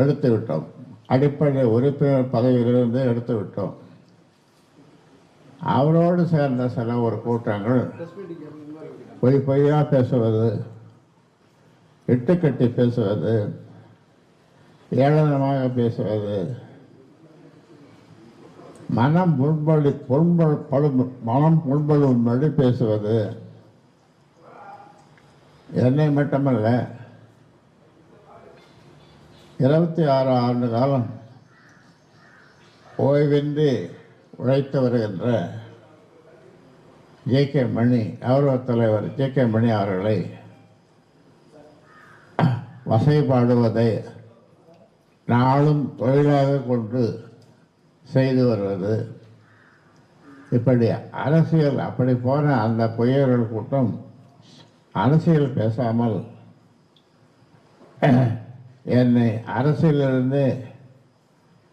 எடுத்து விட்டோம். அடிப்படை உறுப்பினர் பதவியிலிருந்து எடுத்து விட்டோம். அவரோடு சேர்ந்த சில ஒரு கூட்டங்கள் பொய்யா பேசுவது, இட்டுக்கட்டி பேசுவது, ஏளனமாக பேசுவது, மனம் புண்படும்படி பேசுவது, என்னை மட்டுமல்ல 26 ஆண்டு காலம் ஓய்வின்றி உழைத்து வருகின்ற ஜே.கே. மணி கௌரவ தலைவர் ஜே.கே. மணி அவர்களை வசைபாடுவதை நாளும் தொழிலாக கொண்டு செய்து வருவது, இப்படி அரசியல் அப்படி போன அந்த பொய்யர்கள் கூட்டம் அரசியல் பேசாமல் என்னை அரசியலிருந்து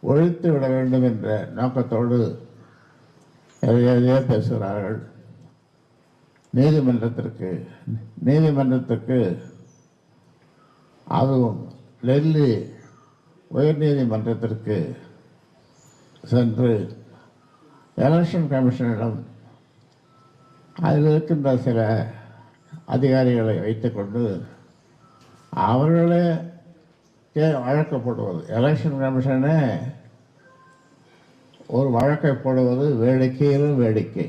ஒழித்து விட வேண்டும் என்ற நோக்கத்தோடு எதையோ பேசுகிறார்கள். நீதிமன்றத்திற்கு அதுவும் டெல்லி உயர்நீதிமன்றத்திற்கு சென்று எலெக்ஷன் கமிஷனிடம் அதில் இருக்கின்ற சில அதிகாரிகளை வைத்துக்கொண்டு அவர்களே வழக்கு போடுவது, எலெக்ஷன் கமிஷனே ஒரு வழக்கை போடுவது வேடிக்கையிலும் வேடிக்கை.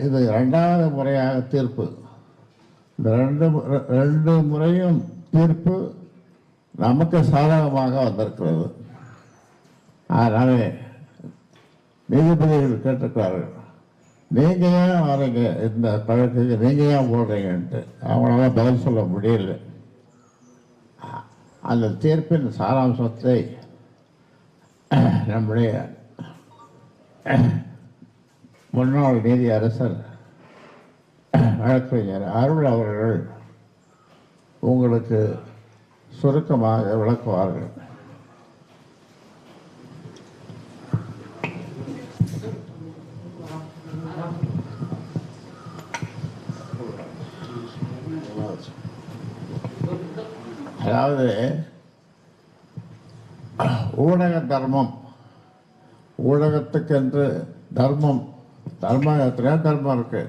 இது 2வது முறையாக தீர்ப்பு. இந்த ரெண்டு முறையும் தீர்ப்பு நமக்கு சாதகமாக வந்திருக்கிறது. அதனாலே நீதிபதிகள் கேட்டிருக்கிறார்கள், நீங்கள் ஏன் வரீங்க இந்த பழக்கத்துக்கு, நீங்கள் ஏன் போடுறீங்கன்ட்டு. அவங்களால பதில் சொல்ல முடியல. அந்த தீர்ப்பின் சாராம்சத்தை நம்முடைய முன்னாள் நீதி அரசர் வழக்கறிஞர் அருள் அவர்கள் உங்களுக்கு சுருக்கமாக விளக்குவார்கள். அதாவது ஊடக தர்மம், ஊடகத்துக்கென்று தர்மம் எத்தனையோ தர்மம் இருக்கு,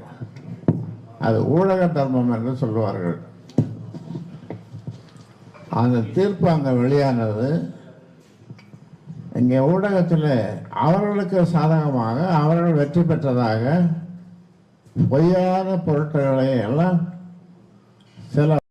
அது ஊடக தர்மம் என்று சொல்லுவார்கள். அந்த தீர்ப்பு அங்கே வெளியானது. இங்கே ஊடகத்தில் அவர்களுக்கு சாதகமாக அவர்கள் வெற்றி பெற்றதாக பொய்யான பொருட்களை எல்லாம் சில